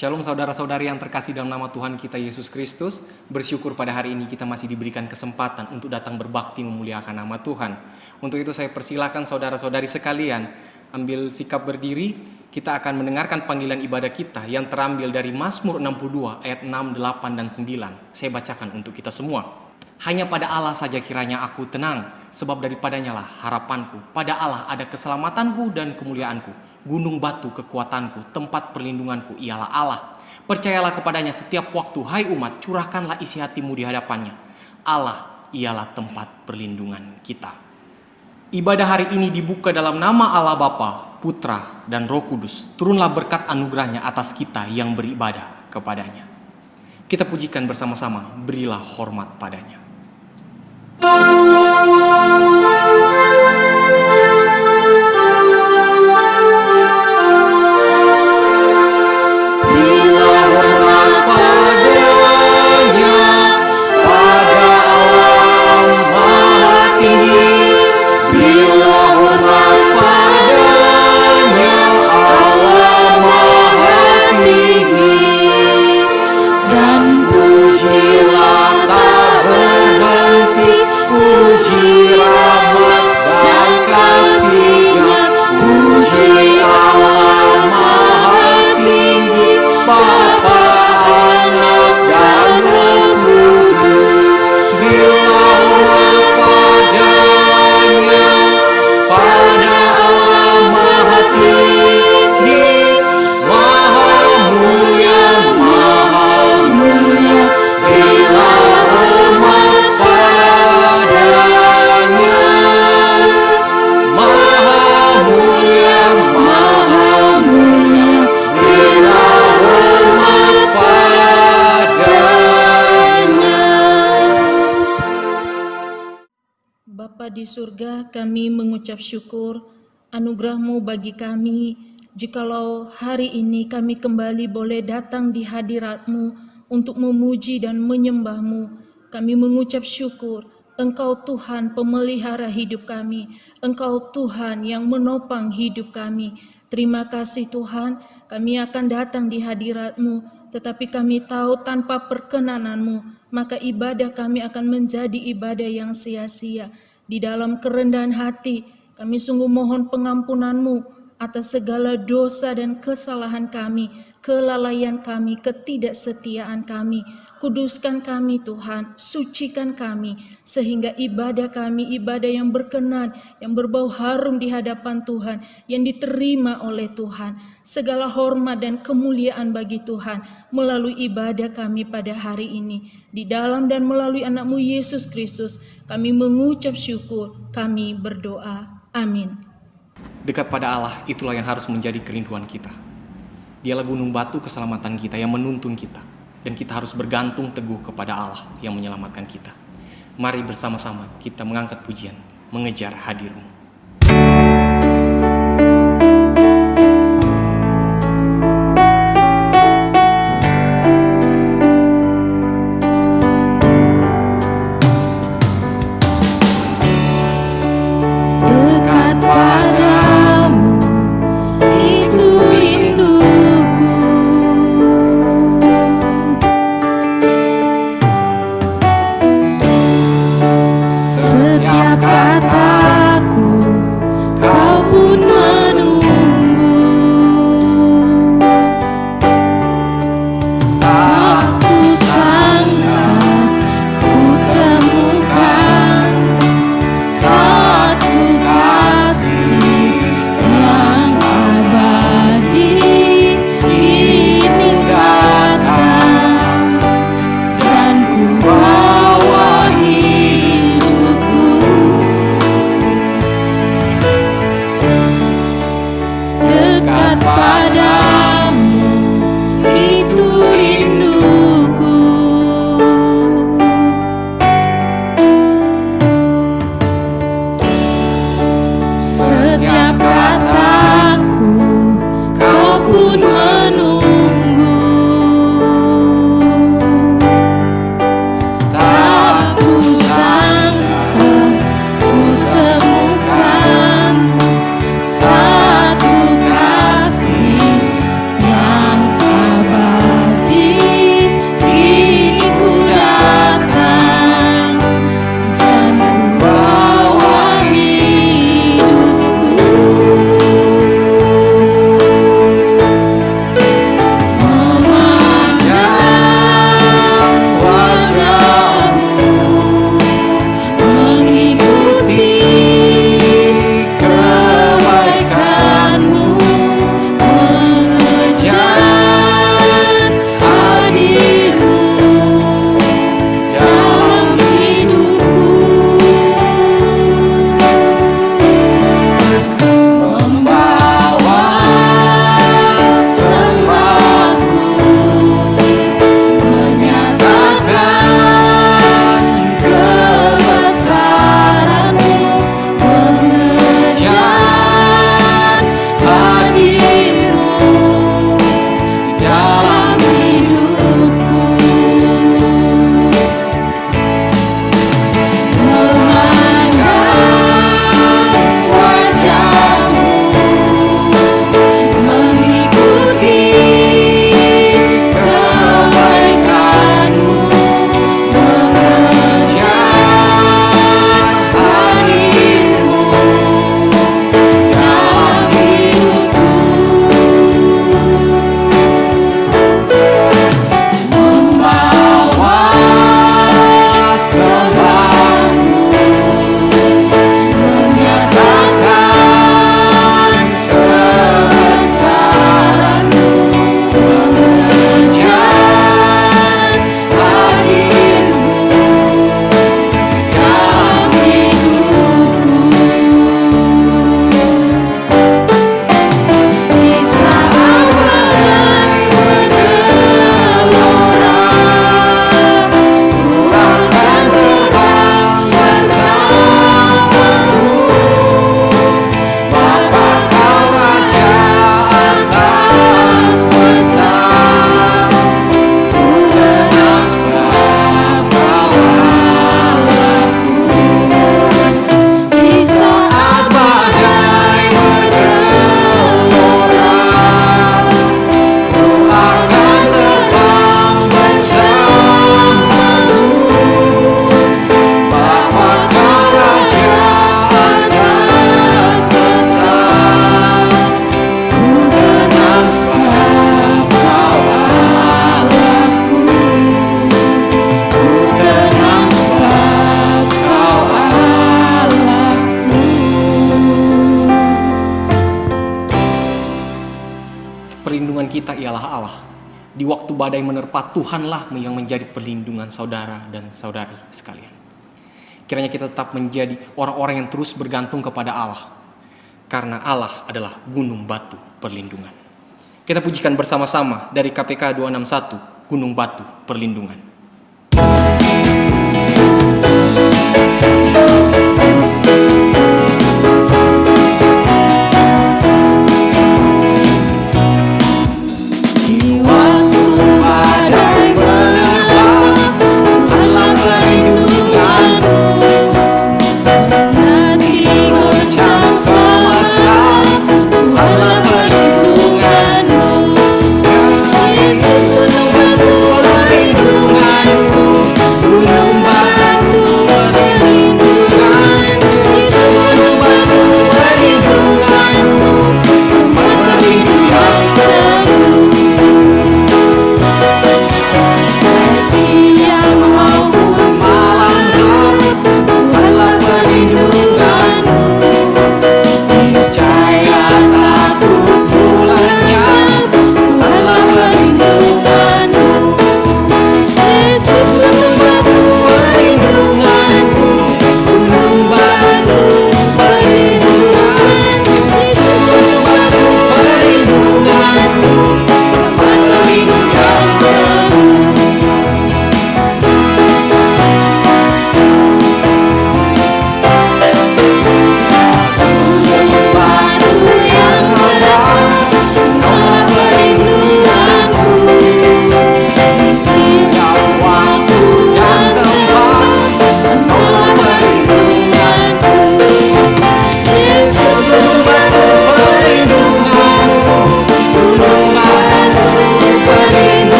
Shalom saudara-saudari yang terkasih dalam nama Tuhan kita Yesus Kristus. Bersyukur pada hari ini kita masih diberikan kesempatan untuk datang berbakti memuliakan nama Tuhan. Untuk itu saya persilakan saudara-saudari sekalian ambil sikap berdiri. Kita akan mendengarkan panggilan ibadah kita yang terambil dari Mazmur 62 ayat 6, 8, dan 9. Saya bacakan untuk kita semua. Hanya pada Allah saja kiranya aku tenang, sebab daripadanya lah harapanku. Pada Allah ada keselamatanku dan kemuliaanku. Gunung batu kekuatanku, tempat perlindunganku ialah Allah. Percayalah kepadanya setiap waktu, hai umat, curahkanlah isi hatimu di hadapannya. Allah ialah tempat perlindungan kita. Ibadah hari ini dibuka dalam nama Allah Bapa, Putra, dan Roh Kudus. Turunlah berkat anugerahnya atas kita yang beribadah kepadanya. Kita pujikan bersama-sama, berilah hormat padanya. Di surga, kami mengucap syukur anugerah-Mu bagi kami, jikalau hari ini kami kembali boleh datang di hadirat-Mu untuk memuji dan menyembah-Mu. Kami mengucap syukur, Engkau Tuhan pemelihara hidup kami, Engkau Tuhan yang menopang hidup kami. Terima kasih Tuhan, kami akan datang di hadirat-Mu, tetapi kami tahu tanpa perkenan-Mu, maka ibadah kami akan menjadi ibadah yang sia-sia. Di dalam kerendahan hati, kami sungguh mohon pengampunan-Mu atas segala dosa dan kesalahan kami, kelalaian kami, ketidaksetiaan kami. Kuduskan kami Tuhan, sucikan kami, sehingga ibadah kami, ibadah yang berkenan, yang berbau harum di hadapan Tuhan, yang diterima oleh Tuhan. Segala hormat dan kemuliaan bagi Tuhan melalui ibadah kami pada hari ini. Di dalam dan melalui anak-Mu Yesus Kristus, kami mengucap syukur, kami berdoa. Amin. Dekat pada Allah, itulah yang harus menjadi kerinduan kita. Dialah gunung batu keselamatan kita yang menuntun kita. Dan kita harus bergantung teguh kepada Allah yang menyelamatkan kita. Mari bersama-sama kita mengangkat pujian, mengejar hadir-Mu. Setiap kataku perlindungan kita ialah Allah. Di waktu badai menerpa, Tuhanlah yang menjadi perlindungan saudara dan saudari sekalian. Kiranya kita tetap menjadi orang-orang yang terus bergantung kepada Allah. Karena Allah adalah gunung batu perlindungan. Kita pujikan bersama-sama dari KPK 261, Gunung Batu Perlindungan.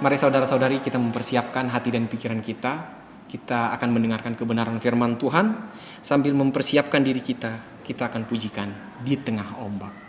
Mari saudara-saudari kita mempersiapkan hati dan pikiran kita. Kita akan mendengarkan kebenaran firman Tuhan. Sambil mempersiapkan diri kita, kita akan pujikan di tengah ombak.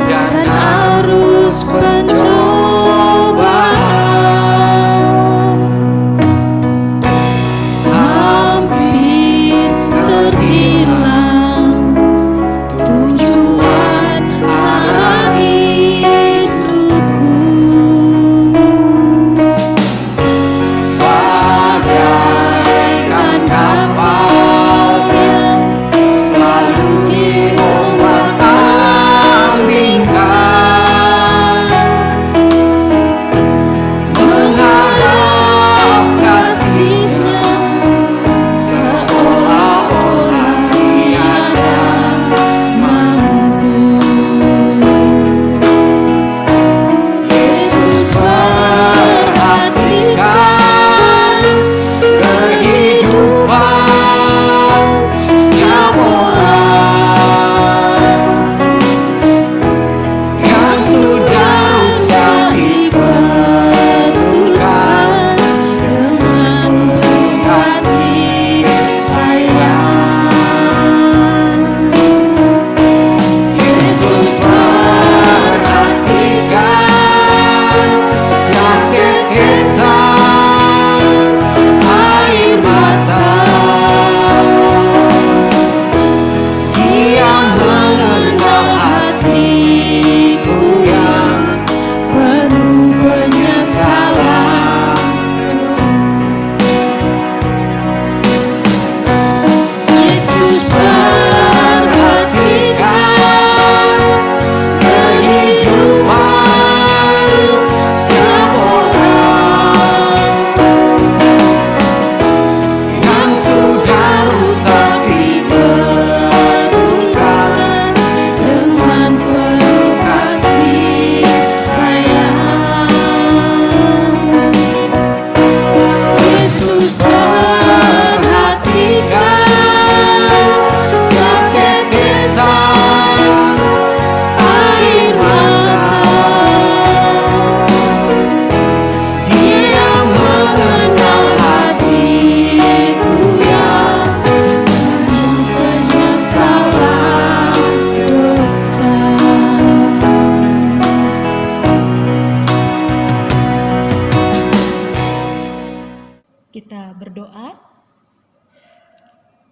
Dan arus pencobaan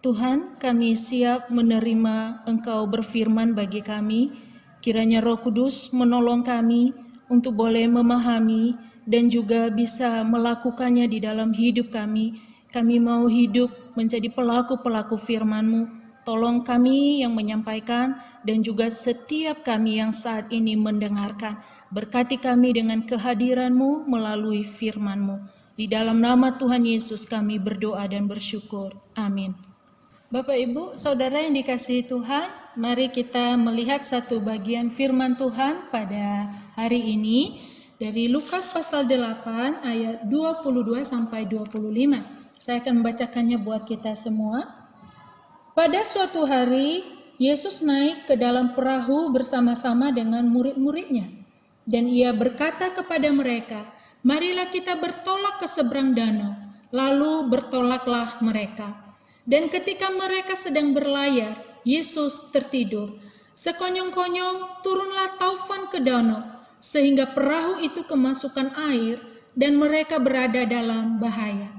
Tuhan, kami siap menerima Engkau berfirman bagi kami. Kiranya Roh Kudus menolong kami untuk boleh memahami dan juga bisa melakukannya di dalam hidup kami. Kami mau hidup menjadi pelaku-pelaku firman-Mu. Tolong kami yang menyampaikan dan juga setiap kami yang saat ini mendengarkan. Berkati kami dengan kehadiran-Mu melalui firman-Mu. Di dalam nama Tuhan Yesus kami berdoa dan bersyukur. Amin. Bapak Ibu, Saudara yang dikasihi Tuhan, mari kita melihat satu bagian firman Tuhan pada hari ini dari Lukas pasal 8 ayat 22 sampai 25. Saya akan membacakannya buat kita semua. Pada suatu hari, Yesus naik ke dalam perahu bersama-sama dengan murid-muridnya. Dan ia berkata kepada mereka, "Marilah kita bertolak ke seberang danau." Lalu bertolaklah mereka. Dan ketika mereka sedang berlayar, Yesus tertidur. Sekonyong-konyong turunlah taufan ke danau, sehingga perahu itu kemasukan air dan mereka berada dalam bahaya.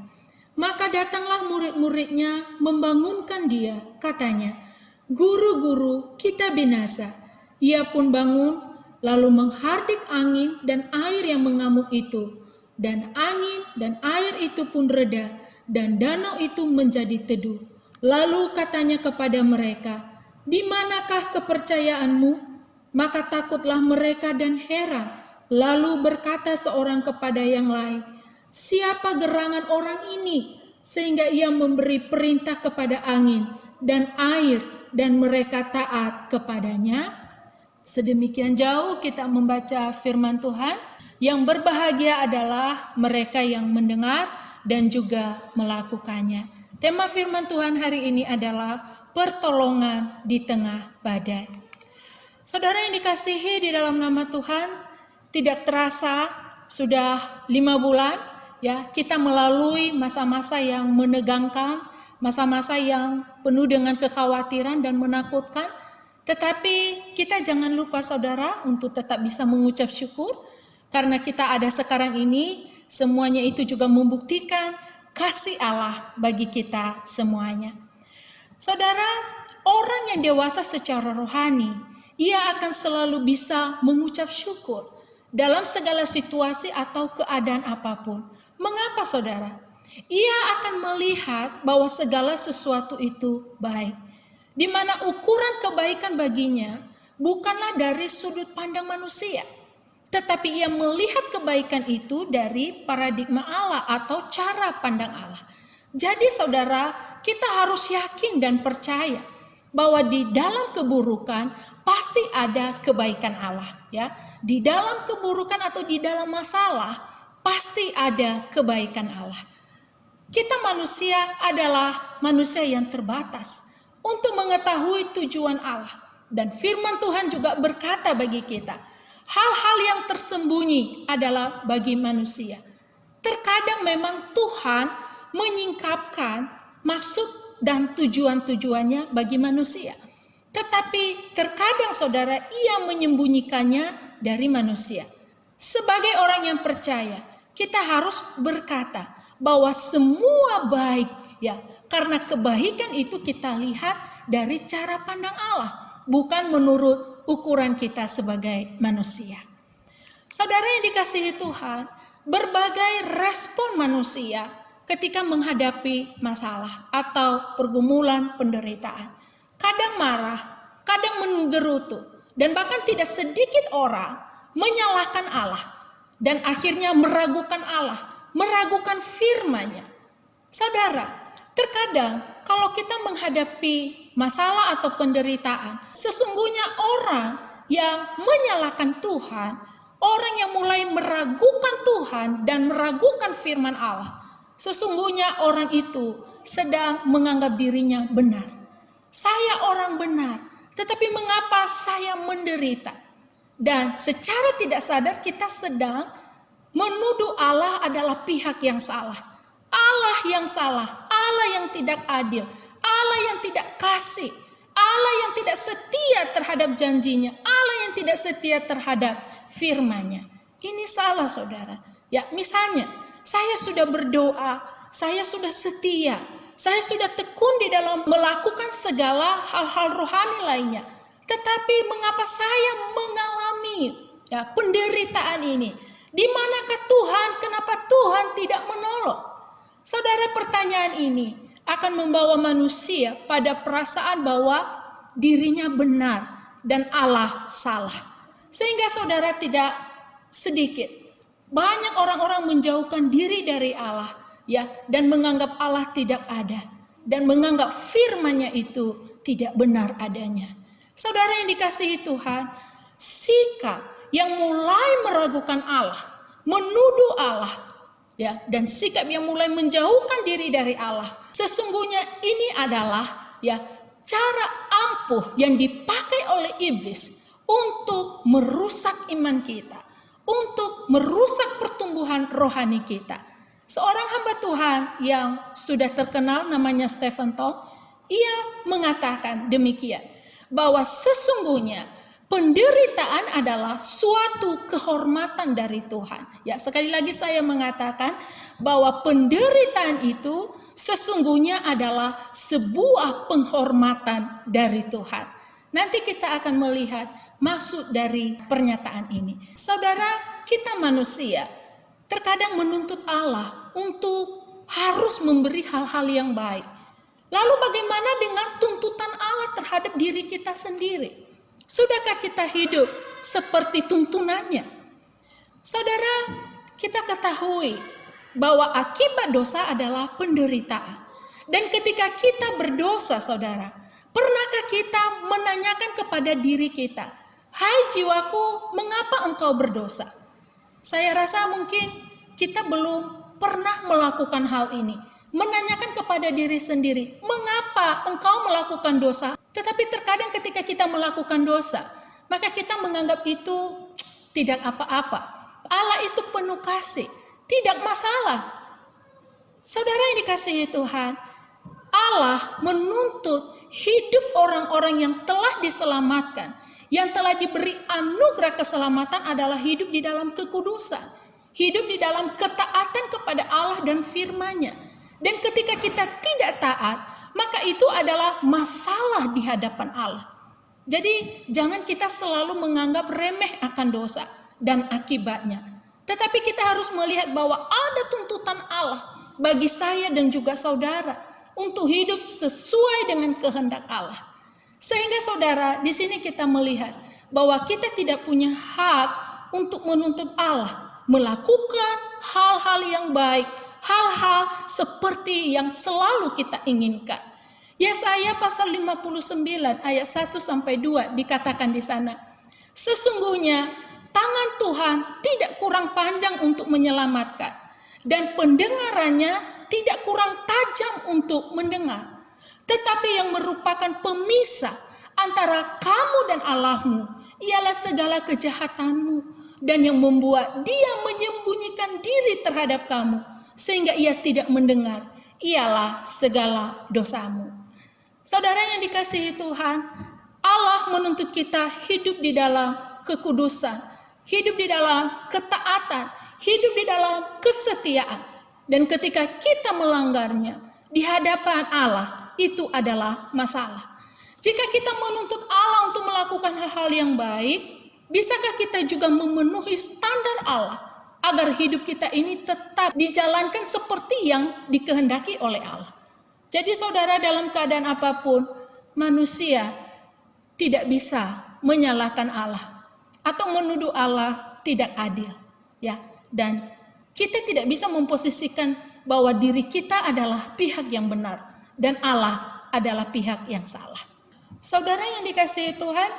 Maka datanglah murid-muridnya membangunkan dia, katanya, "Guru, kita binasa." Ia pun bangun, lalu menghardik angin dan air yang mengamuk itu. Dan angin dan air itu pun reda, dan danau itu menjadi teduh. Lalu katanya kepada mereka, "Di manakah kepercayaanmu?" Maka takutlah mereka dan heran. Lalu berkata seorang kepada yang lain, "Siapa gerangan orang ini, sehingga ia memberi perintah kepada angin dan air, dan mereka taat kepadanya?" Sedemikian jauh kita membaca firman Tuhan. Yang berbahagia adalah mereka yang mendengar dan juga melakukannya. Tema firman Tuhan hari ini adalah pertolongan di tengah badai. Saudara yang dikasihi di dalam nama Tuhan, tidak terasa sudah 5 bulan ya kita melalui masa-masa yang menegangkan, masa-masa yang penuh dengan kekhawatiran dan menakutkan. Tetapi kita jangan lupa saudara untuk tetap bisa mengucap syukur. Karena kita ada sekarang ini, semuanya itu juga membuktikan kasih Allah bagi kita semuanya. Saudara, orang yang dewasa secara rohani, ia akan selalu bisa mengucap syukur dalam segala situasi atau keadaan apapun. Mengapa saudara? Ia akan melihat bahwa segala sesuatu itu baik. Di mana ukuran kebaikan baginya bukanlah dari sudut pandang manusia. Tetapi ia melihat kebaikan itu dari paradigma Allah atau cara pandang Allah. Jadi saudara, kita harus yakin dan percaya bahwa di dalam keburukan pasti ada kebaikan Allah. Ya, di dalam keburukan atau di dalam masalah pasti ada kebaikan Allah. Kita manusia adalah manusia yang terbatas untuk mengetahui tujuan Allah. Dan firman Tuhan juga berkata bagi kita, hal-hal yang tersembunyi adalah bagi manusia. Terkadang memang Tuhan menyingkapkan maksud dan tujuan-tujuannya bagi manusia. Tetapi terkadang saudara ia menyembunyikannya dari manusia. Sebagai orang yang percaya, kita harus berkata bahwa semua baik ya, karena kebaikan itu kita lihat dari cara pandang Allah, bukan menurut ukuran kita sebagai manusia. Saudara yang dikasihi Tuhan, berbagai respon manusia ketika menghadapi masalah atau pergumulan penderitaan. Kadang marah, kadang menggerutu, dan bahkan tidak sedikit orang menyalahkan Allah dan akhirnya meragukan Allah, meragukan firman-Nya. Saudara, terkadang kalau kita menghadapi masalah atau penderitaan, sesungguhnya orang yang menyalahkan Tuhan, orang yang mulai meragukan Tuhan dan meragukan firman Allah, sesungguhnya orang itu sedang menganggap dirinya benar. Saya orang benar, tetapi mengapa saya menderita? Dan secara tidak sadar kita sedang menuduh Allah adalah pihak yang salah. Allah yang salah, Allah yang tidak adil, Allah yang tidak kasih, Allah yang tidak setia terhadap janjinya, Allah yang tidak setia terhadap firman-Nya. Ini salah saudara. Ya, misalnya saya sudah berdoa, saya sudah setia, Saya sudah tekun di dalam melakukan segala hal-hal rohani lainnya. Tetapi mengapa saya mengalami penderitaan ini? Di manakah Tuhan? Kenapa Tuhan tidak menolong? Saudara, pertanyaan ini akan membawa manusia pada perasaan bahwa dirinya benar dan Allah salah. Sehingga saudara, tidak sedikit banyak orang-orang menjauhkan diri dari Allah, dan menganggap Allah tidak ada dan menganggap firman-Nya itu tidak benar adanya. Saudara yang dikasihi Tuhan, sikap yang mulai meragukan Allah, menuduh Allah, dan sikap yang mulai menjauhkan diri dari Allah, sesungguhnya ini adalah cara ampuh yang dipakai oleh iblis untuk merusak iman kita, untuk merusak pertumbuhan rohani kita. Seorang hamba Tuhan yang sudah terkenal namanya Stephen Tong, ia mengatakan demikian, bahwa sesungguhnya penderitaan adalah suatu kehormatan dari Tuhan. Sekali lagi saya mengatakan bahwa penderitaan itu sesungguhnya adalah sebuah penghormatan dari Tuhan. Nanti kita akan melihat maksud dari pernyataan ini. Saudara, kita manusia terkadang menuntut Allah untuk harus memberi hal-hal yang baik. Lalu bagaimana dengan tuntutan Allah terhadap diri kita sendiri? Sudahkah kita hidup seperti tuntunannya? Saudara, kita ketahui bahwa akibat dosa adalah penderitaan. Dan ketika kita berdosa, saudara, pernahkah kita menanyakan kepada diri kita, "Hai jiwaku, mengapa engkau berdosa?" Saya rasa mungkin kita belum pernah melakukan hal ini. Menanyakan kepada diri sendiri, mengapa engkau melakukan dosa? Tetapi terkadang ketika kita melakukan dosa, maka kita menganggap itu tidak apa-apa. Allah itu penuh kasih, tidak masalah. Saudara yang dikasihi Tuhan, Allah menuntut hidup orang-orang yang telah diselamatkan, yang telah diberi anugerah keselamatan adalah hidup di dalam kekudusan, hidup di dalam ketaatan kepada Allah dan firman-Nya. Dan ketika kita tidak taat, maka itu adalah masalah di hadapan Allah. Jadi jangan kita selalu menganggap remeh akan dosa dan akibatnya. Tetapi kita harus melihat bahwa ada tuntutan Allah bagi saya dan juga saudara untuk hidup sesuai dengan kehendak Allah. Sehingga saudara, di sini kita melihat bahwa kita tidak punya hak untuk menuntut Allah melakukan hal-hal yang baik, hal-hal seperti yang selalu kita inginkan. Yesaya pasal 59 ayat 1-2 dikatakan di sana, "Sesungguhnya tangan Tuhan tidak kurang panjang untuk menyelamatkan, dan pendengarannya tidak kurang tajam untuk mendengar. Tetapi yang merupakan pemisah antara kamu dan Allahmu ialah segala kejahatanmu, dan yang membuat Dia menyembunyikan diri terhadap kamu sehingga Ia tidak mendengar ialah segala dosamu." Saudara yang dikasihi Tuhan, Allah menuntut kita hidup di dalam kekudusan, hidup di dalam ketaatan, hidup di dalam kesetiaan. Dan ketika kita melanggarnya di hadapan Allah, itu adalah masalah. Jika kita menuntut Allah untuk melakukan hal-hal yang baik, bisakah kita juga memenuhi standar Allah agar hidup kita ini tetap dijalankan seperti yang dikehendaki oleh Allah? Jadi saudara, dalam keadaan apapun, manusia tidak bisa menyalahkan Allah atau menuduh Allah tidak adil, dan kita tidak bisa memposisikan bahwa diri kita adalah pihak yang benar dan Allah adalah pihak yang salah. Saudara yang dikasihi Tuhan,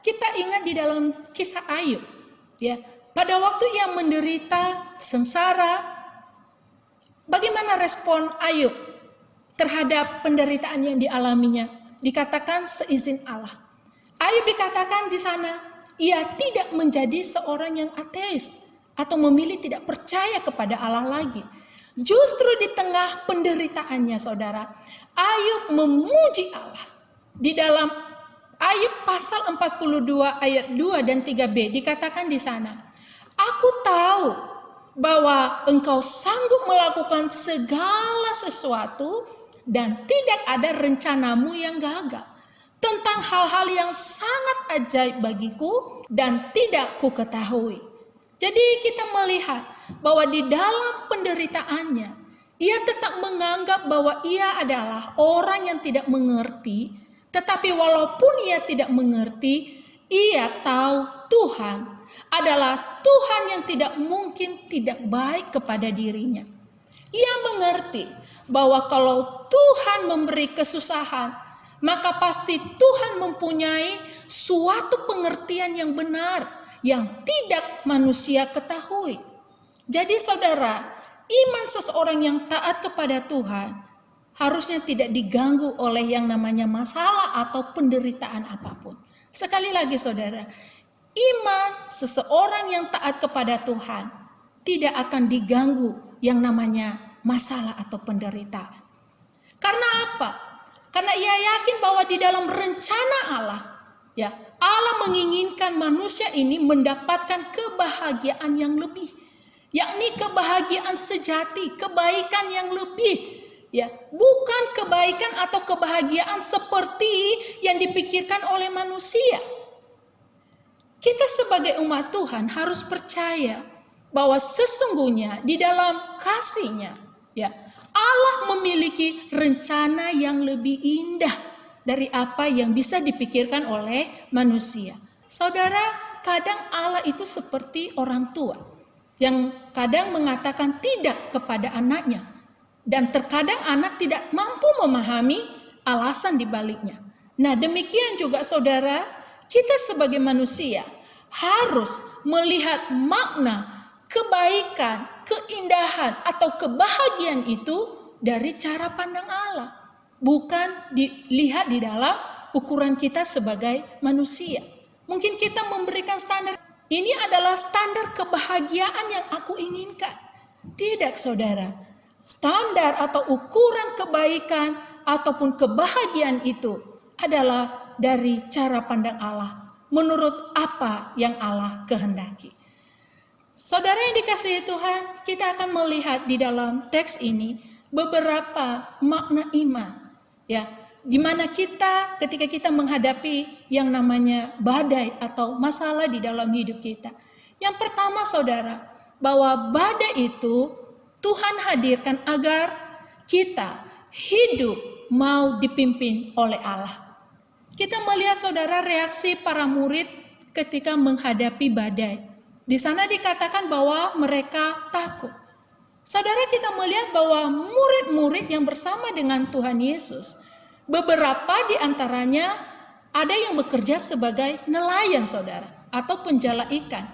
kita ingat di dalam kisah Ayub, pada waktu ia menderita sengsara, bagaimana respon Ayub terhadap penderitaan yang dialaminya? Dikatakan seizin Allah. Ayub dikatakan di sana, ia tidak menjadi seorang yang ateis atau memilih tidak percaya kepada Allah lagi. Justru di tengah penderitaannya, saudara, Ayub memuji Allah. Di dalam Ayub pasal 42 ayat 2 dan 3b dikatakan di sana, "Aku tahu bahwa Engkau sanggup melakukan segala sesuatu dan tidak ada rencanamu yang gagal. Tentang hal-hal yang sangat ajaib bagiku dan tidak ku ketahui. Jadi kita melihat bahwa di dalam penderitaannya, ia tetap menganggap bahwa ia adalah orang yang tidak mengerti. Tetapi walaupun ia tidak mengerti, ia tahu Tuhan adalah Tuhan yang tidak mungkin tidak baik kepada dirinya. Ia mengerti bahwa kalau Tuhan memberi kesusahan, maka pasti Tuhan mempunyai suatu pengertian yang benar yang tidak manusia ketahui. Jadi saudara, iman seseorang yang taat kepada Tuhan harusnya tidak diganggu oleh yang namanya masalah atau penderitaan apapun. Sekali lagi saudara, iman seseorang yang taat kepada Tuhan tidak akan diganggu yang namanya masalah atau penderitaan. Karena apa? Karena ia yakin bahwa di dalam rencana Allah, ya, Allah menginginkan manusia ini mendapatkan kebahagiaan yang lebih, yakni kebahagiaan sejati, kebaikan yang lebih, ya, bukan kebaikan atau kebahagiaan seperti yang dipikirkan oleh manusia. Kita sebagai umat Tuhan harus percaya bahwa sesungguhnya di dalam kasih-Nya, ya, Allah memiliki rencana yang lebih indah dari apa yang bisa dipikirkan oleh manusia. Saudara, kadang Allah itu seperti orang tua yang kadang mengatakan tidak kepada anaknya, dan terkadang anak tidak mampu memahami alasan dibaliknya. Nah, demikian juga saudara, kita sebagai manusia harus melihat makna kebaikan, keindahan atau kebahagiaan itu dari cara pandang Allah, bukan dilihat di dalam ukuran kita sebagai manusia. Mungkin kita memberikan standar, ini adalah standar kebahagiaan yang aku inginkan. Tidak saudara, standar atau ukuran kebaikan ataupun kebahagiaan itu adalah dari cara pandang Allah, menurut apa yang Allah kehendaki. Saudara yang dikasihi Tuhan, kita akan melihat di dalam teks ini beberapa makna iman, ya, di mana kita ketika kita menghadapi yang namanya badai atau masalah di dalam hidup kita. Yang pertama saudara, bahwa badai itu Tuhan hadirkan agar kita hidup mau dipimpin oleh Allah. Kita melihat saudara reaksi para murid ketika menghadapi badai. Di sana dikatakan bahwa mereka takut. Saudara, kita melihat bahwa murid-murid yang bersama dengan Tuhan Yesus, beberapa di antaranya ada yang bekerja sebagai nelayan saudara, atau penjala ikan,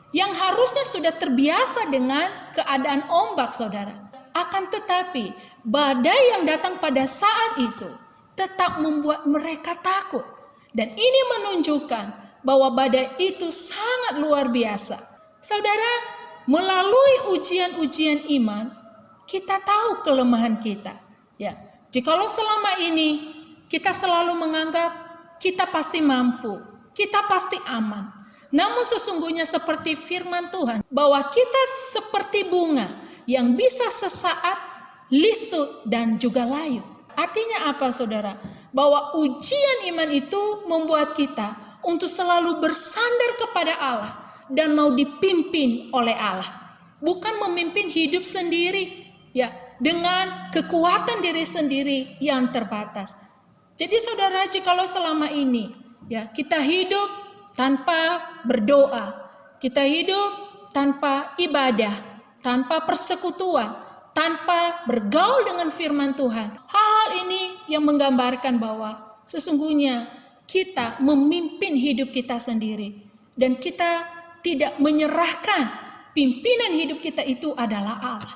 yang harusnya sudah terbiasa dengan keadaan ombak saudara. Akan tetapi badai yang datang pada saat itu tetap membuat mereka takut. Dan ini menunjukkan bahwa badai itu sangat luar biasa. Saudara, melalui ujian-ujian iman, kita tahu kelemahan kita. Ya, jikalau selama ini kita selalu menganggap kita pasti mampu, kita pasti aman. Namun sesungguhnya seperti firman Tuhan, bahwa kita seperti bunga yang bisa sesaat lisut dan juga layu. Artinya apa saudara? Bahwa ujian iman itu membuat kita untuk selalu bersandar kepada Allah dan mau dipimpin oleh Allah. Bukan memimpin hidup sendiri, ya, dengan kekuatan diri sendiri yang terbatas. Jadi saudara, jikalau selama ini, ya, kita hidup tanpa berdoa, kita hidup tanpa ibadah, tanpa persekutuan, tanpa bergaul dengan firman Tuhan. Hal ini yang menggambarkan bahwa sesungguhnya kita memimpin hidup kita sendiri. Dan kita tidak menyerahkan pimpinan hidup kita itu adalah Allah.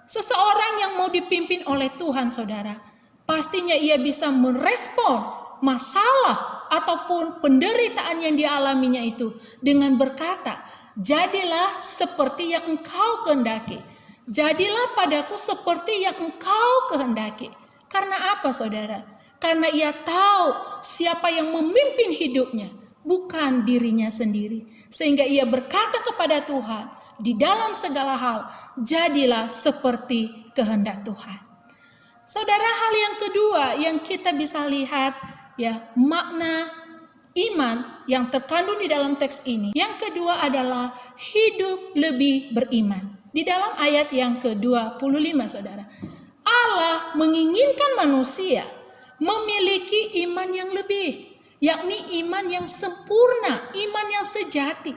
Seseorang yang mau dipimpin oleh Tuhan saudara, pastinya ia bisa merespon masalah ataupun penderitaan yang dialaminya itu dengan berkata, jadilah seperti yang engkau kehendaki. Jadilah padaku seperti yang engkau kehendaki. Karena apa saudara? Karena ia tahu siapa yang memimpin hidupnya, bukan dirinya sendiri. Sehingga ia berkata kepada Tuhan, di dalam segala hal, jadilah seperti kehendak Tuhan. Saudara, hal yang kedua yang kita bisa lihat ya, makna iman yang terkandung di dalam teks ini. Yang kedua adalah hidup lebih beriman. Di dalam ayat yang ke-25, Saudara. Allah menginginkan manusia memiliki iman yang lebih, yakni iman yang sempurna, iman yang sejati.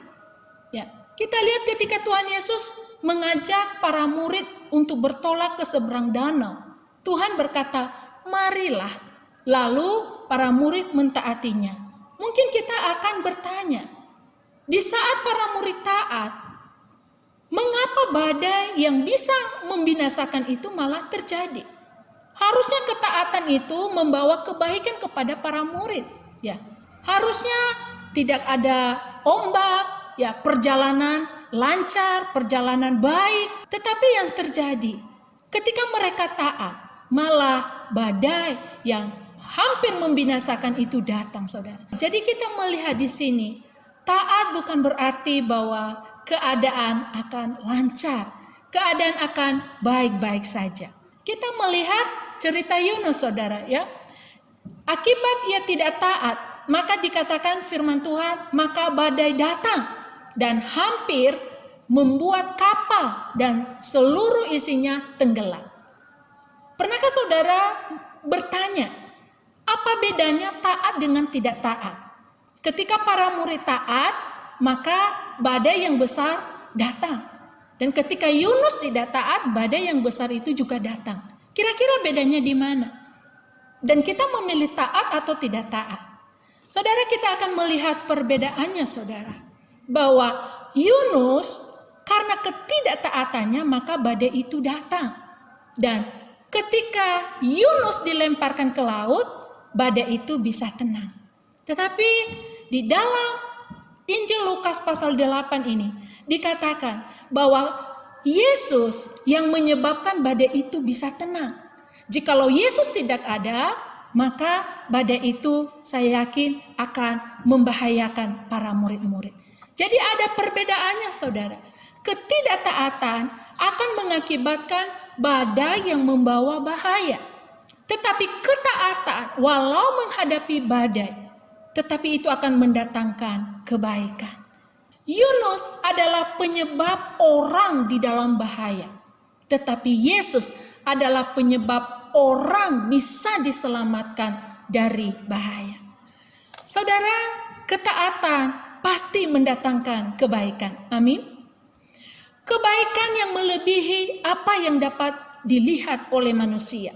Ya, kita lihat ketika Tuhan Yesus mengajak para murid untuk bertolak ke seberang danau. Tuhan berkata, marilah. Lalu para murid mentaatinya. Mungkin kita akan bertanya, di saat para murid taat, mengapa badai yang bisa membinasakan itu malah terjadi? Harusnya ketaatan itu membawa kebaikan kepada para murid. Ya, harusnya tidak ada ombak, ya, perjalanan lancar, perjalanan baik. Tetapi yang terjadi ketika mereka taat, malah badai yang hampir membinasakan itu datang, Saudara. Jadi kita melihat di sini, taat bukan berarti bahwa keadaan akan lancar, keadaan akan baik-baik saja. Kita melihat cerita Yunus, Saudara, ya. Akibat ia tidak taat, maka dikatakan firman Tuhan, maka badai datang dan hampir membuat kapal dan seluruh isinya tenggelam. Pernahkah saudara bertanya, apa bedanya taat dengan tidak taat? Ketika para murid taat, maka badai yang besar datang. Dan ketika Yunus tidak taat, badai yang besar itu juga datang. Kira-kira bedanya di mana? Dan kita memilih taat atau tidak taat? Saudara, kita akan melihat perbedaannya, saudara. Bahwa Yunus, karena ketidaktaatannya, maka badai itu datang. Dan ketika Yunus dilemparkan ke laut, badai itu bisa tenang. Tetapi di dalam Injil Lukas pasal 8 ini dikatakan bahwa Yesus yang menyebabkan badai itu bisa tenang. Jikalau Yesus tidak ada, maka badai itu saya yakin akan membahayakan para murid-murid. Jadi ada perbedaannya, saudara. Ketidaktaatan akan mengakibatkan badai yang membawa bahaya. Tetapi ketaatan walau menghadapi badai, tetapi itu akan mendatangkan kebaikan. Yunus adalah penyebab orang di dalam bahaya. Tetapi Yesus adalah penyebab orang bisa diselamatkan dari bahaya. Saudara, ketaatan pasti mendatangkan kebaikan. Amin. Kebaikan yang melebihi apa yang dapat dilihat oleh manusia.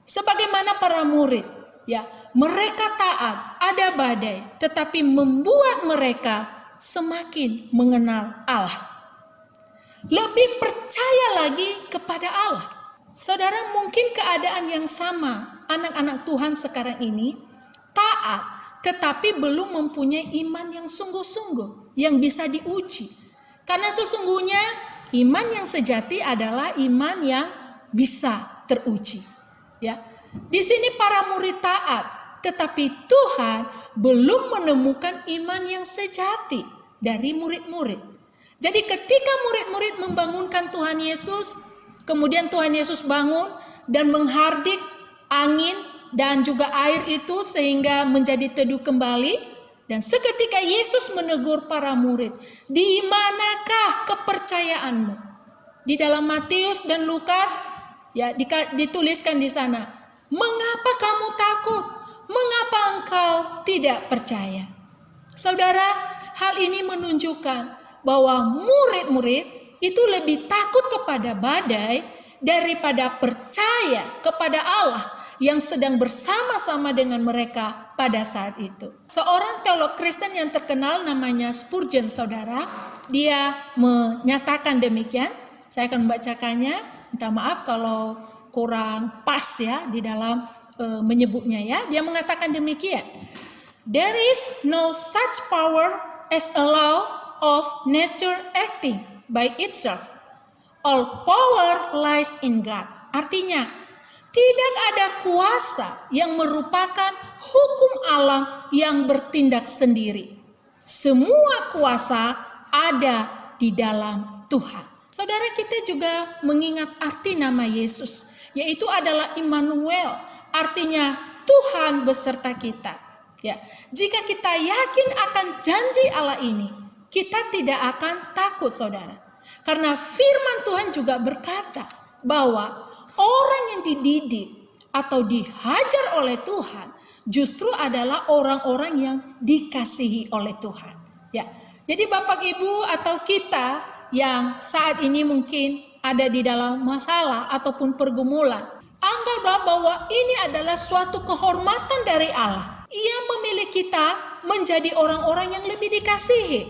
Sebagaimana para murid, ya, mereka taat, ada badai, tetapi membuat mereka semakin mengenal Allah. Lebih percaya lagi kepada Allah. Saudara, mungkin keadaan yang sama anak-anak Tuhan sekarang ini taat, tetapi belum mempunyai iman yang sungguh-sungguh, yang bisa diuji. Karena sesungguhnya iman yang sejati adalah iman yang bisa teruji. Ya, di sini para murid taat, tetapi Tuhan belum menemukan iman yang sejati dari murid-murid. Jadi ketika murid-murid membangunkan Tuhan Yesus, kemudian Tuhan Yesus bangun dan menghardik angin dan juga air itu sehingga menjadi teduh kembali. Dan seketika Yesus menegur para murid, di manakah kepercayaanmu? Di dalam Matius dan Lukas, ya, dituliskan di sana, mengapa kamu takut? Mengapa engkau tidak percaya? Saudara, hal ini menunjukkan bahwa murid-murid itu lebih takut kepada badai daripada percaya kepada Allah yang sedang bersama-sama dengan mereka pada saat itu. Seorang teolog Kristen yang terkenal namanya Spurgeon, saudara, dia menyatakan demikian. Saya akan membacakannya. Minta maaf kalau kurang pas ya di dalam menyebutnya ya. Dia mengatakan demikian. There is no such power as a law of nature acting by itself. All power lies in God. Artinya, tidak ada kuasa yang merupakan hukum alam yang bertindak sendiri. Semua kuasa ada di dalam Tuhan. Saudara, kita juga mengingat arti nama Yesus. yaitu adalah Immanuel, artinya Tuhan beserta kita. Ya, jika kita yakin akan janji Allah ini, kita tidak akan takut, saudara. Karena firman Tuhan juga berkata bahwa orang yang dididik atau dihajar oleh Tuhan justru adalah orang-orang yang dikasihi oleh Tuhan. Ya, jadi Bapak Ibu atau kita yang saat ini mungkin ada di dalam masalah ataupun pergumulan, anggaplah bahwa ini adalah suatu kehormatan dari Allah. Ia memilih kita menjadi orang-orang yang lebih dikasihi,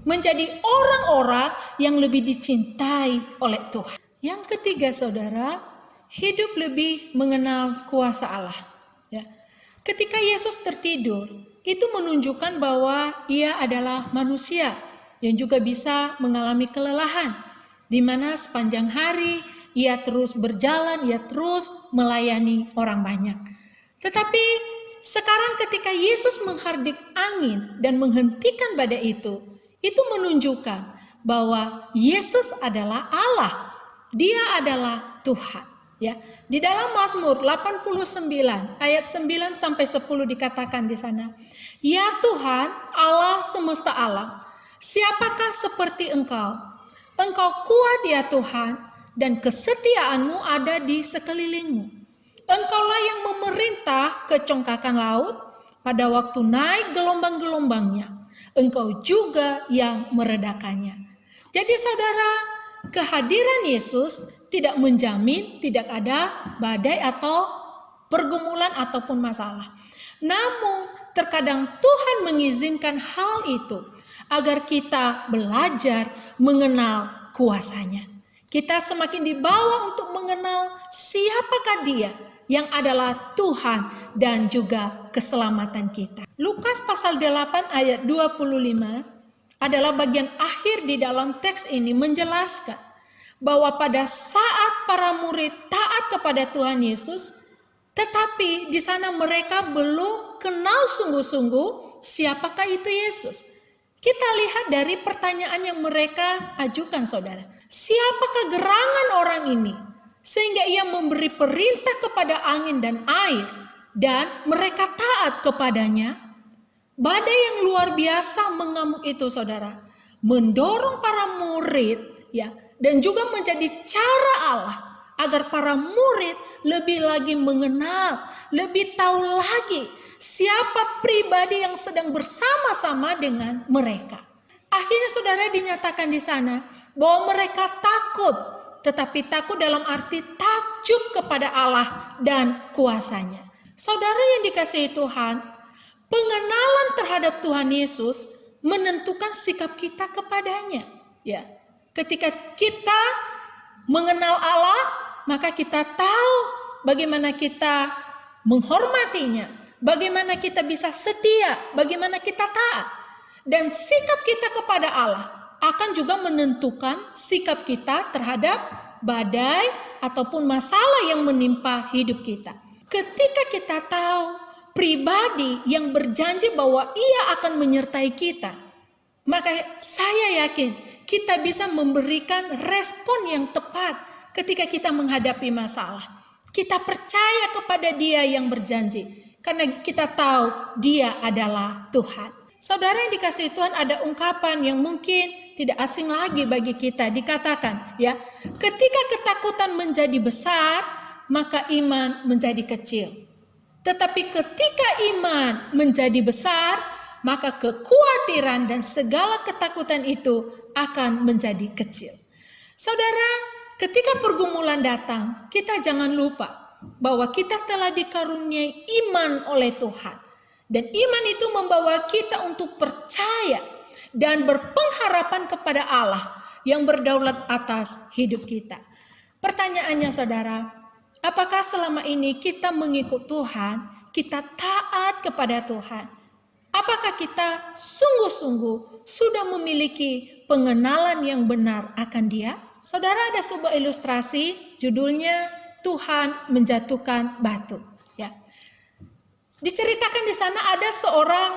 menjadi orang-orang yang lebih dicintai oleh Tuhan. Yang ketiga, saudara, hidup lebih mengenal kuasa Allah. Ya. Ketika Yesus tertidur, itu menunjukkan bahwa ia adalah manusia yang juga bisa mengalami kelelahan, di mana sepanjang hari ia terus berjalan, ia terus melayani orang banyak. Tetapi sekarang ketika Yesus menghardik angin dan menghentikan badai itu menunjukkan bahwa Yesus adalah Allah. Dia adalah Tuhan. Ya, di dalam Mazmur 89 ayat 9 sampai 10 dikatakan di sana, "Ya Tuhan, Allah semesta alam, siapakah seperti Engkau? Engkau kuat ya Tuhan, dan kesetiaanmu ada di sekelilingmu. Engkaulah yang memerintah kecongkakan laut pada waktu naik gelombang-gelombangnya. Engkau juga yang meredakannya." Jadi saudara, kehadiran Yesus tidak menjamin tidak ada badai atau pergumulan ataupun masalah. Namun terkadang Tuhan mengizinkan hal itu agar kita belajar mengenal kuasanya. Kita semakin dibawa untuk mengenal siapakah Dia yang adalah Tuhan dan juga keselamatan kita. Lukas pasal 8 ayat 25 adalah bagian akhir di dalam teks ini menjelaskan bahwa pada saat para murid taat kepada Tuhan Yesus, tetapi di sana mereka belum kenal sungguh-sungguh siapakah itu Yesus. Kita lihat dari pertanyaan yang mereka ajukan, saudara. Siapakah gerangan orang ini sehingga ia memberi perintah kepada angin dan air dan mereka taat kepadanya? Badai yang luar biasa mengamuk itu, saudara, mendorong para murid ya, dan juga menjadi cara Allah agar para murid lebih lagi mengenal, lebih tahu lagi siapa pribadi yang sedang bersama-sama dengan mereka. Akhirnya saudara dinyatakan di sana bahwa mereka takut, tetapi takut dalam arti takjub kepada Allah dan kuasanya. Saudara yang dikasihi Tuhan, pengenalan terhadap Tuhan Yesus menentukan sikap kita kepadanya. Ya, ketika kita mengenal Allah, maka kita tahu bagaimana kita menghormatinya, bagaimana kita bisa setia, bagaimana kita taat. Dan sikap kita kepada Allah akan juga menentukan sikap kita terhadap badai ataupun masalah yang menimpa hidup kita. Ketika kita tahu pribadi yang berjanji bahwa ia akan menyertai kita, maka saya yakin kita bisa memberikan respon yang tepat ketika kita menghadapi masalah. Kita percaya kepada Dia yang berjanji karena kita tahu Dia adalah Tuhan. Saudara yang dikasihi Tuhan, ada ungkapan yang mungkin tidak asing lagi bagi kita, dikatakan ya, ketika ketakutan menjadi besar, maka iman menjadi kecil. Tetapi ketika iman menjadi besar, maka kekhawatiran dan segala ketakutan itu akan menjadi kecil. Saudara, ketika pergumulan datang, kita jangan lupa bahwa kita telah dikaruniai iman oleh Tuhan. Dan iman itu membawa kita untuk percaya dan berpengharapan kepada Allah yang berdaulat atas hidup kita. Pertanyaannya saudara, apakah selama ini kita mengikut Tuhan, kita taat kepada Tuhan? Apakah kita sungguh-sungguh sudah memiliki pengenalan yang benar akan Dia? Saudara, ada sebuah ilustrasi judulnya Tuhan menjatuhkan batu. Ya. Diceritakan di sana ada seorang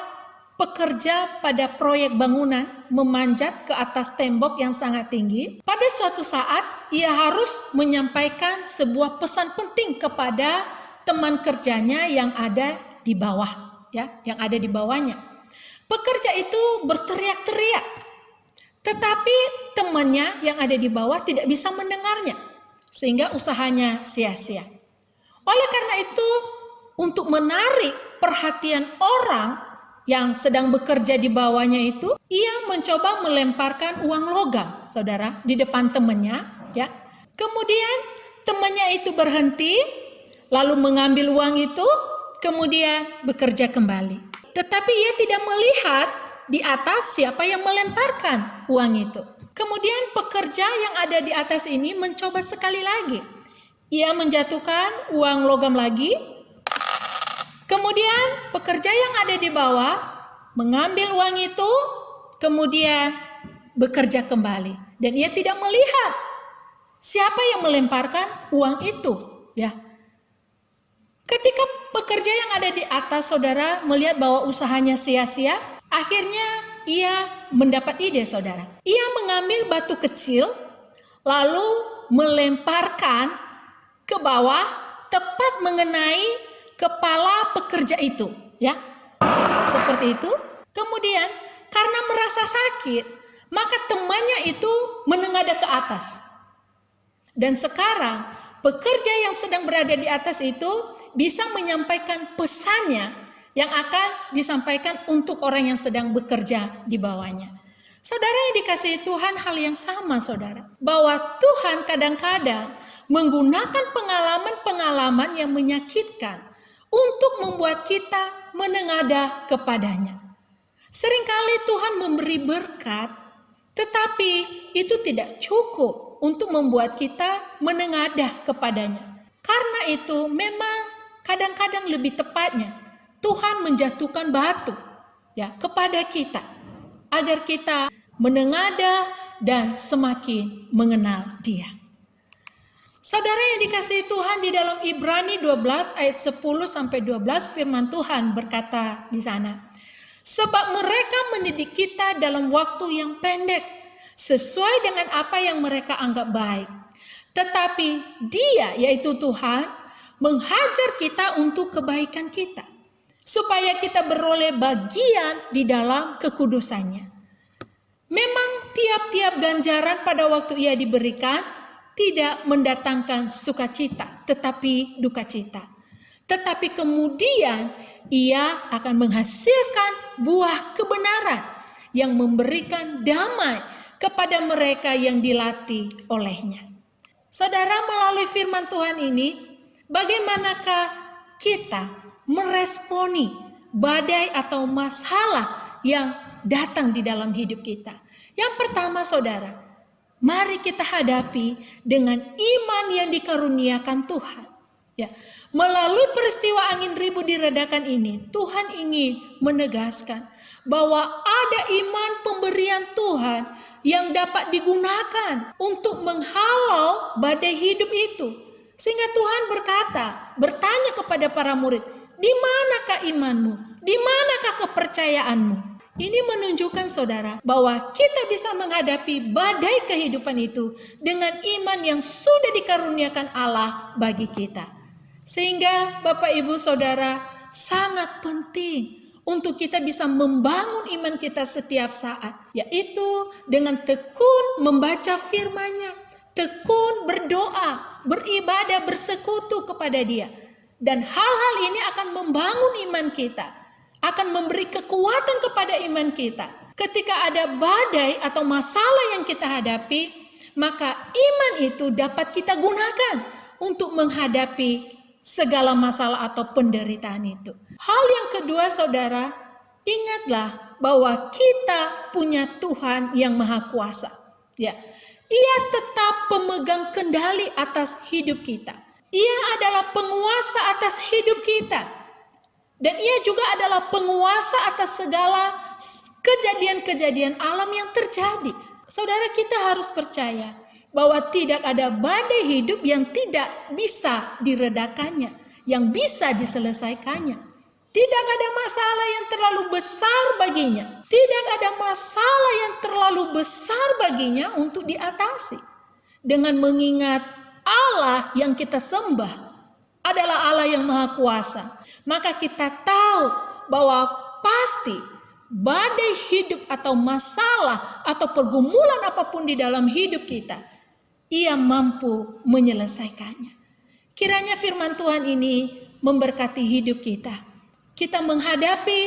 pekerja pada proyek bangunan memanjat ke atas tembok yang sangat tinggi. Pada suatu saat ia harus menyampaikan sebuah pesan penting kepada teman kerjanya yang ada di bawah, ya, yang ada di bawahnya. Pekerja itu berteriak-teriak, tetapi temannya yang ada di bawah tidak bisa mendengarnya, sehingga usahanya sia-sia. Oleh karena itu, untuk menarik perhatian orang yang sedang bekerja di bawahnya itu, ia mencoba melemparkan uang logam, saudara, di depan temannya, ya. Kemudian temannya itu berhenti, lalu mengambil uang itu, kemudian bekerja kembali. Tetapi ia tidak melihat di atas siapa yang melemparkan uang itu. Kemudian pekerja yang ada di atas ini mencoba sekali lagi. Ia menjatuhkan uang logam lagi. Kemudian pekerja yang ada di bawah mengambil uang itu, kemudian bekerja kembali. Dan ia tidak melihat siapa yang melemparkan uang itu, ya. Ketika pekerja yang ada di atas, saudara, melihat bahwa usahanya sia-sia, akhirnya ia mendapat ide, saudara. Ia mengambil batu kecil, lalu melemparkan ke bawah, tepat mengenai kepala pekerja itu, ya. Seperti itu. Kemudian karena merasa sakit, maka temannya itu menengadah ke atas. Dan sekarang pekerja yang sedang berada di atas itu bisa menyampaikan pesannya yang akan disampaikan untuk orang yang sedang bekerja di bawahnya. Saudara yang dikasihi Tuhan, hal yang sama, saudara, bahwa Tuhan kadang-kadang menggunakan pengalaman-pengalaman yang menyakitkan untuk membuat kita menengadah kepadanya. Seringkali Tuhan memberi berkat, tetapi itu tidak cukup untuk membuat kita menengadah kepadanya. Karena itu memang kadang-kadang lebih tepatnya Tuhan menjatuhkan batu, ya, kepada kita agar kita menengadah dan semakin mengenal Dia. Saudara yang dikasihi Tuhan, di dalam Ibrani 12 ayat 10 sampai 12 firman Tuhan berkata di sana, sebab mereka mendidik kita dalam waktu yang pendek sesuai dengan apa yang mereka anggap baik. Tetapi Dia, yaitu Tuhan, menghajar kita untuk kebaikan kita, supaya kita beroleh bagian di dalam kekudusannya. Memang tiap-tiap ganjaran pada waktu ia diberikan tidak mendatangkan sukacita, tetapi duka cita. Tetapi kemudian ia akan menghasilkan buah kebenaran yang memberikan damai kepada mereka yang dilatih olehnya. Saudara, melalui firman Tuhan ini, bagaimanakah kita meresponi badai atau masalah yang datang di dalam hidup kita? Yang pertama, saudara, mari kita hadapi dengan iman yang dikaruniakan Tuhan. Ya, melalui peristiwa angin ribut diredakan ini, Tuhan ingin menegaskan bahwa ada iman pemberian Tuhan yang dapat digunakan untuk menghalau badai hidup itu. Sehingga Tuhan bertanya kepada para murid, di manakah imanmu? Di manakah kepercayaanmu? Ini menunjukkan, saudara, bahwa kita bisa menghadapi badai kehidupan itu dengan iman yang sudah dikaruniakan Allah bagi kita. Sehingga Bapak Ibu Saudara, sangat penting untuk kita bisa membangun iman kita setiap saat, yaitu dengan tekun membaca firman-Nya, tekun berdoa, beribadah, bersekutu kepada Dia. Dan hal-hal ini akan membangun iman kita, akan memberi kekuatan kepada iman kita. Ketika ada badai atau masalah yang kita hadapi, maka iman itu dapat kita gunakan untuk menghadapi segala masalah atau penderitaan itu. Hal yang kedua, saudara, ingatlah bahwa kita punya Tuhan yang Maha Kuasa. Ya, Ia tetap pemegang kendali atas hidup kita. Ia adalah penguasa atas hidup kita. Dan Ia juga adalah penguasa atas segala kejadian-kejadian alam yang terjadi. Saudara, kita harus percaya bahwa tidak ada badai hidup yang tidak bisa diredakannya, yang bisa diselesaikannya. Tidak ada masalah yang terlalu besar baginya. Tidak ada masalah yang terlalu besar baginya untuk diatasi. Dengan mengingat Allah yang kita sembah adalah Allah yang Maha Kuasa, maka kita tahu bahwa pasti badai hidup atau masalah atau pergumulan apapun di dalam hidup kita, Ia mampu menyelesaikannya. Kiranya firman Tuhan ini memberkati hidup kita. Kita menghadapi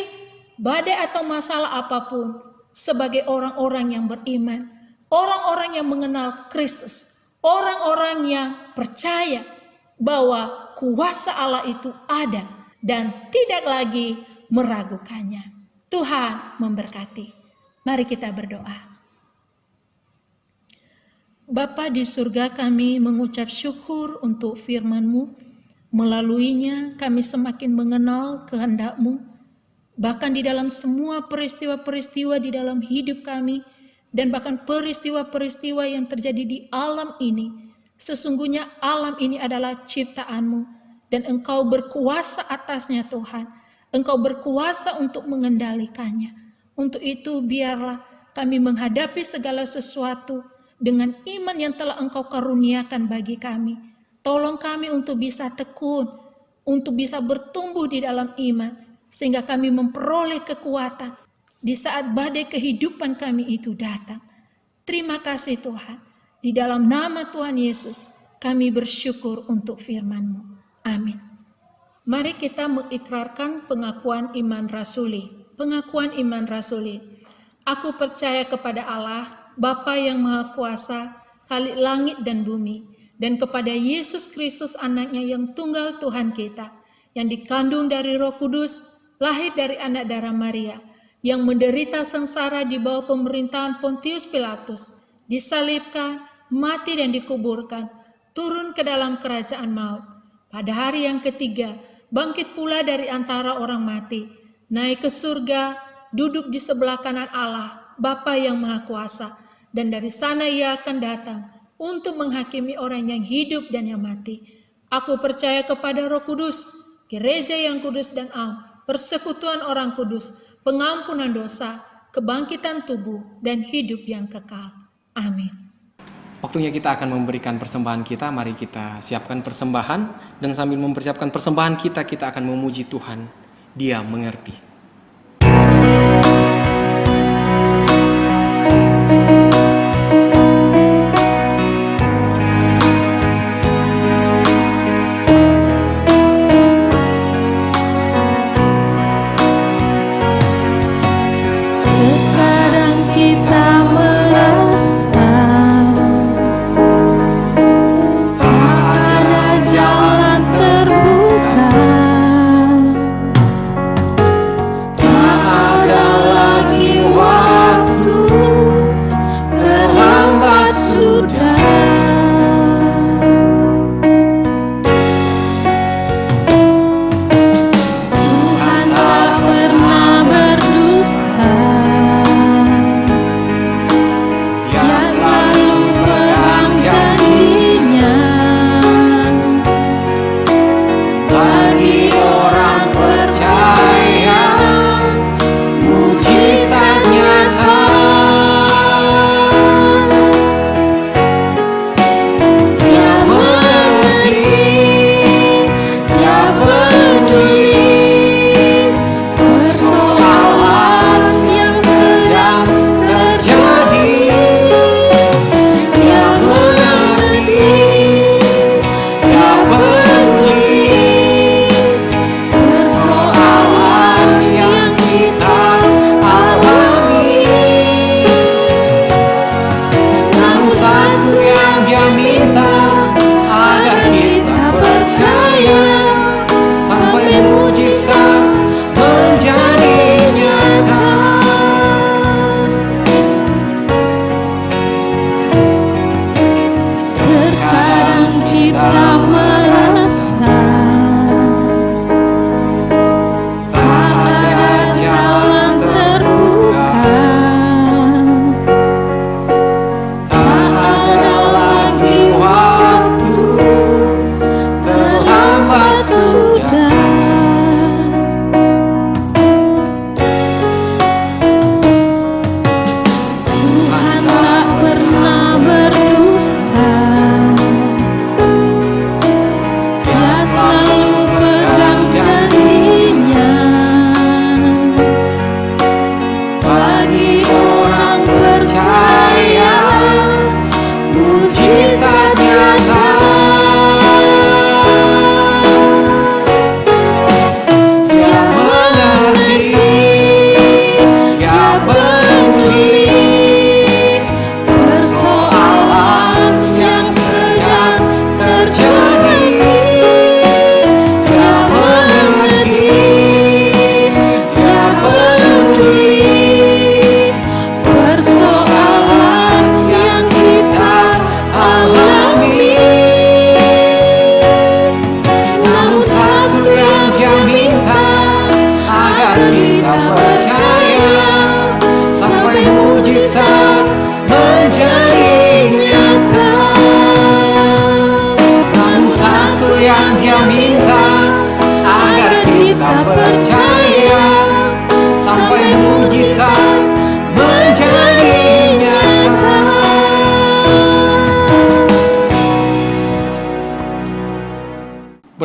badai atau masalah apapun sebagai orang-orang yang beriman, orang-orang yang mengenal Kristus, orang-orang yang percaya bahwa kuasa Allah itu ada dan tidak lagi meragukannya. Tuhan memberkati. Mari kita berdoa. Bapa di surga, kami mengucap syukur untuk firman-Mu. Melaluinya kami semakin mengenal kehendak-Mu. Bahkan di dalam semua peristiwa-peristiwa di dalam hidup kami, dan bahkan peristiwa-peristiwa yang terjadi di alam ini, sesungguhnya alam ini adalah ciptaan-Mu, dan Engkau berkuasa atasnya Tuhan. Engkau berkuasa untuk mengendalikannya. Untuk itu biarlah kami menghadapi segala sesuatu dengan iman yang telah Engkau karuniakan bagi kami. Tolong kami untuk bisa tekun, untuk bisa bertumbuh di dalam iman, sehingga kami memperoleh kekuatan di saat badai kehidupan kami itu datang. Terima kasih Tuhan. Di dalam nama Tuhan Yesus, kami bersyukur untuk firman-Mu. Amin. Mari kita mengikrarkan pengakuan iman rasuli. Pengakuan iman rasuli. Aku percaya kepada Allah, Bapa yang Maha Kuasa, Khalik langit dan bumi, dan kepada Yesus Kristus anaknya yang tunggal Tuhan kita, yang dikandung dari Roh Kudus, lahir dari anak darah Maria, yang menderita sengsara di bawah pemerintahan Pontius Pilatus, disalibkan, mati dan dikuburkan, turun ke dalam kerajaan maut. Pada hari yang ketiga, bangkit pula dari antara orang mati, naik ke surga, duduk di sebelah kanan Allah, Bapa yang Maha Kuasa, dan dari sana Ia akan datang untuk menghakimi orang yang hidup dan yang mati. Aku percaya kepada Roh Kudus, gereja yang kudus dan am, persekutuan orang kudus, pengampunan dosa, kebangkitan tubuh, dan hidup yang kekal. Amin. Waktunya kita akan memberikan persembahan kita. Mari kita siapkan persembahan, dan sambil mempersiapkan persembahan kita akan memuji Tuhan. Dia mengerti.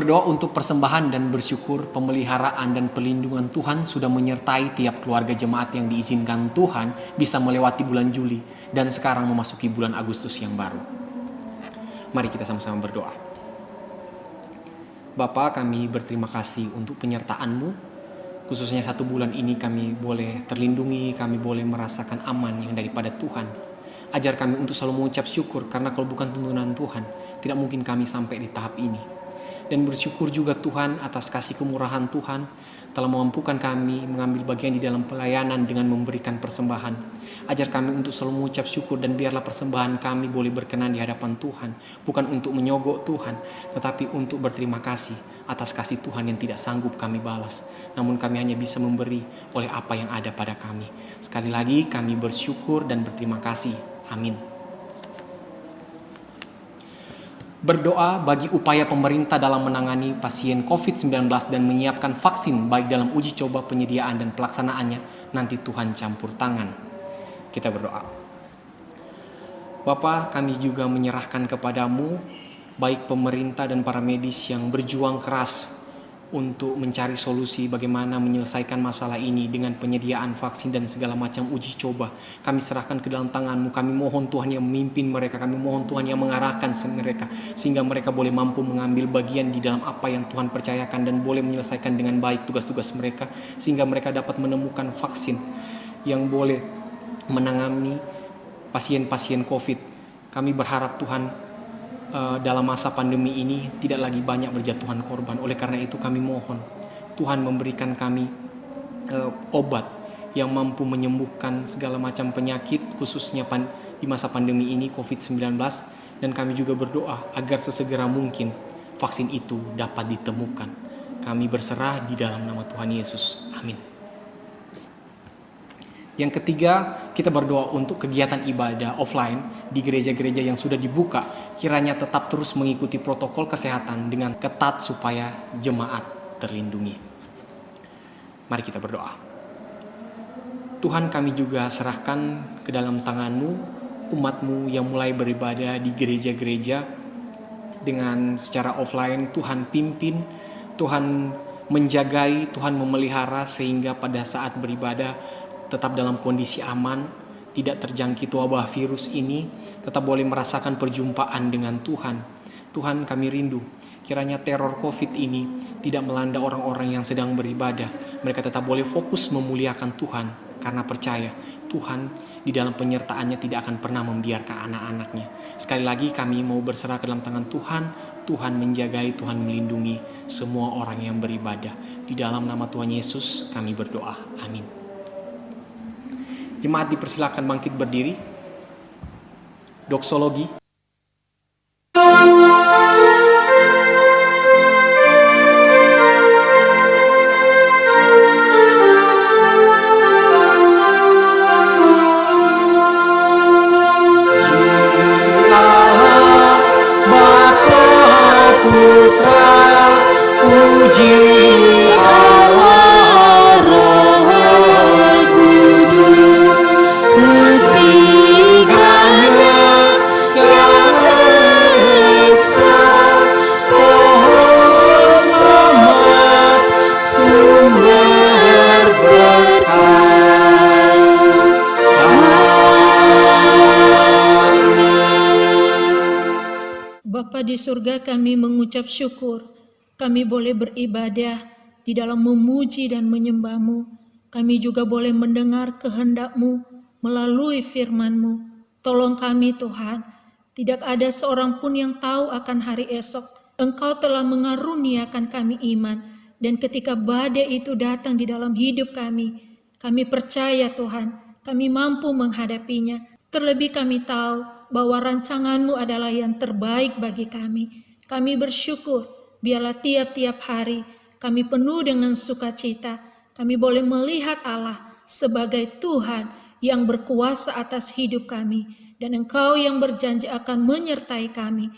Berdoa untuk persembahan dan bersyukur pemeliharaan dan perlindungan Tuhan sudah menyertai tiap keluarga jemaat yang diizinkan Tuhan bisa melewati bulan Juli dan sekarang memasuki bulan Agustus yang baru. Mari kita sama-sama berdoa. Bapa, kami berterima kasih untuk penyertaan-Mu. Khususnya 1 bulan ini kami boleh terlindungi, kami boleh merasakan aman yang daripada Tuhan. Ajar kami untuk selalu mengucap syukur, karena kalau bukan tuntunan Tuhan, tidak mungkin kami sampai di tahap ini. Dan bersyukur juga Tuhan atas kasih kemurahan Tuhan telah memampukan kami mengambil bagian di dalam pelayanan dengan memberikan persembahan. Ajar kami untuk selalu mengucap syukur, dan biarlah persembahan kami boleh berkenan di hadapan Tuhan, bukan untuk menyogok Tuhan, tetapi untuk berterima kasih atas kasih Tuhan yang tidak sanggup kami balas. Namun kami hanya bisa memberi oleh apa yang ada pada kami. Sekali lagi kami bersyukur dan berterima kasih. Amin. Berdoa bagi upaya pemerintah dalam menangani pasien COVID-19 dan menyiapkan vaksin baik dalam uji coba penyediaan dan pelaksanaannya, nanti Tuhan campur tangan. Kita berdoa. Bapa, kami juga menyerahkan kepadamu baik pemerintah dan para medis yang berjuang keras untuk mencari solusi bagaimana menyelesaikan masalah ini dengan penyediaan vaksin dan segala macam uji coba. Kami serahkan ke dalam tangan-Mu. Kami mohon Tuhan yang memimpin mereka. Kami mohon Tuhan yang mengarahkan mereka, sehingga mereka boleh mampu mengambil bagian di dalam apa yang Tuhan percayakan dan boleh menyelesaikan dengan baik tugas-tugas mereka, sehingga mereka dapat menemukan vaksin yang boleh menangani pasien-pasien COVID. Kami berharap Tuhan, dalam masa pandemi ini tidak lagi banyak berjatuhan korban. Oleh karena itu kami mohon Tuhan memberikan kami obat yang mampu menyembuhkan segala macam penyakit, khususnya di masa pandemi ini COVID-19. Dan kami juga berdoa agar sesegera mungkin vaksin itu dapat ditemukan. Kami berserah di dalam nama Tuhan Yesus. Amin. Yang ketiga, kita berdoa untuk kegiatan ibadah offline di gereja-gereja yang sudah dibuka, kiranya tetap terus mengikuti protokol kesehatan dengan ketat supaya jemaat terlindungi. Mari kita berdoa. Tuhan, kami juga serahkan ke dalam tangan-Mu umat-Mu yang mulai beribadah di gereja-gereja dengan secara offline. Tuhan pimpin, Tuhan menjagai, Tuhan memelihara sehingga pada saat beribadah tetap dalam kondisi aman, tidak terjangkit wabah virus ini, tetap boleh merasakan perjumpaan dengan Tuhan. Tuhan, kami rindu kiranya teror COVID ini tidak melanda orang-orang yang sedang beribadah. Mereka tetap boleh fokus memuliakan Tuhan, karena percaya Tuhan di dalam penyertaannya tidak akan pernah membiarkan anak-anaknya. Sekali lagi kami mau berserah ke dalam tangan Tuhan. Tuhan menjagai, Tuhan melindungi semua orang yang beribadah. Di dalam nama Tuhan Yesus kami berdoa. Amin. Jemaat dipersilakan bangkit berdiri. Doksologi. Bapa, Putra, puji Allah Roh Kudus, ketiganya yang esa, pohon selamat, sumber berkah. Bapa di surga, kami mengucap syukur. Kami boleh beribadah di dalam memuji dan menyembah-Mu. Kami juga boleh mendengar kehendak-Mu melalui firman-Mu. Tolong kami Tuhan, tidak ada seorang pun yang tahu akan hari esok. Engkau telah mengaruniakan kami iman, dan ketika badai itu datang di dalam hidup kami percaya Tuhan, kami mampu menghadapinya. Terlebih kami tahu bahwa rancangan-Mu adalah yang terbaik bagi kami. Kami bersyukur, biarlah tiap-tiap hari kami penuh dengan sukacita. Kami boleh melihat Allah sebagai Tuhan yang berkuasa atas hidup kami, dan Engkau yang berjanji akan menyertai kami.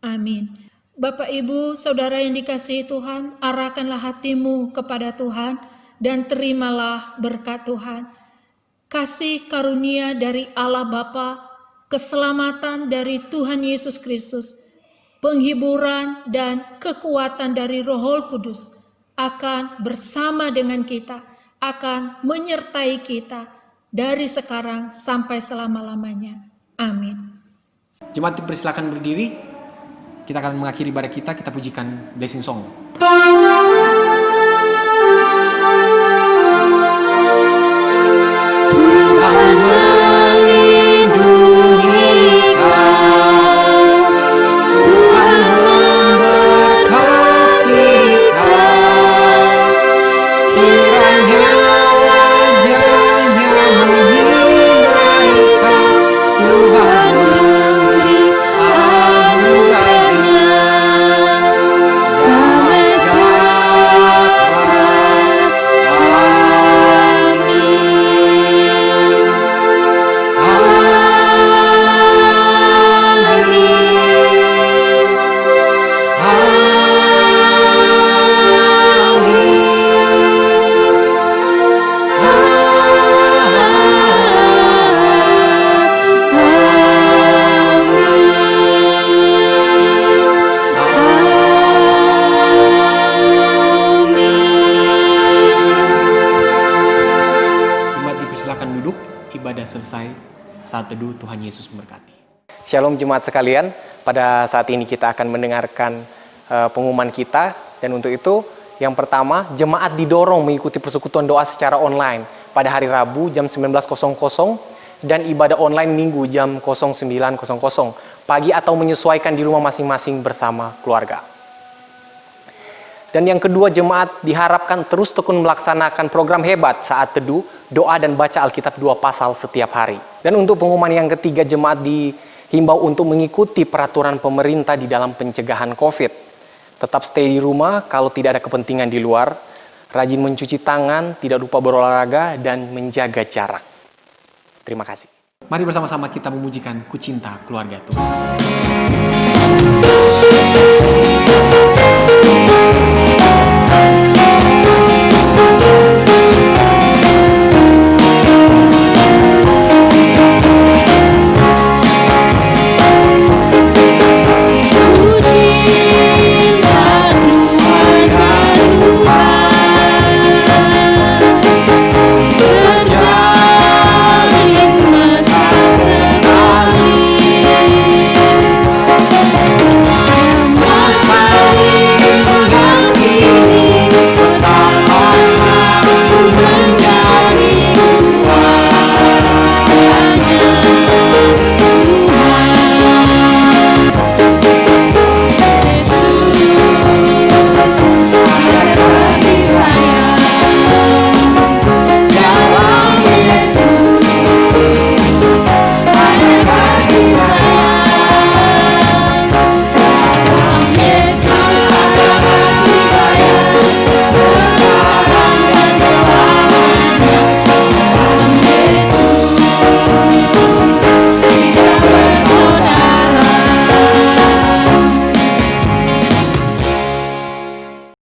Amin. Bapak, Ibu, Saudara yang dikasihi Tuhan, arahkanlah hatimu kepada Tuhan dan terimalah berkat Tuhan. Kasih karunia dari Allah Bapa, keselamatan dari Tuhan Yesus Kristus, penghiburan, dan kekuatan dari Roh Kudus akan bersama dengan kita, akan menyertai kita dari sekarang sampai selama-lamanya. Amin. Jemaat dipersilakan berdiri. Kita akan mengakhiri ibadah kita pujikan blessing song. Tuhan melindungi kau, Tuhan memberkati kau, kiranya wajahnya menyinari kau, Tuhan memberi anugerahnya, damai sejahtera. Silakan duduk, ibadah selesai. Saat teduh, Tuhan Yesus memberkati. Shalom jemaat sekalian, pada saat ini kita akan mendengarkan pengumuman kita. Dan untuk itu, yang pertama, jemaat didorong mengikuti persekutuan doa secara online pada hari Rabu jam 19.00 dan ibadah online Minggu jam 09.00 pagi atau menyesuaikan di rumah masing-masing bersama keluarga. Dan yang kedua, jemaat diharapkan terus tekun melaksanakan program hebat saat teduh, doa dan baca Alkitab 2 pasal setiap hari. Dan untuk pengumuman yang ketiga, jemaat dihimbau untuk mengikuti peraturan pemerintah di dalam pencegahan COVID. Tetap stay di rumah kalau tidak ada kepentingan di luar, rajin mencuci tangan, tidak lupa berolahraga, dan menjaga jarak. Terima kasih. Mari bersama-sama kita memujikan Ku Cinta Keluarga Tuhan.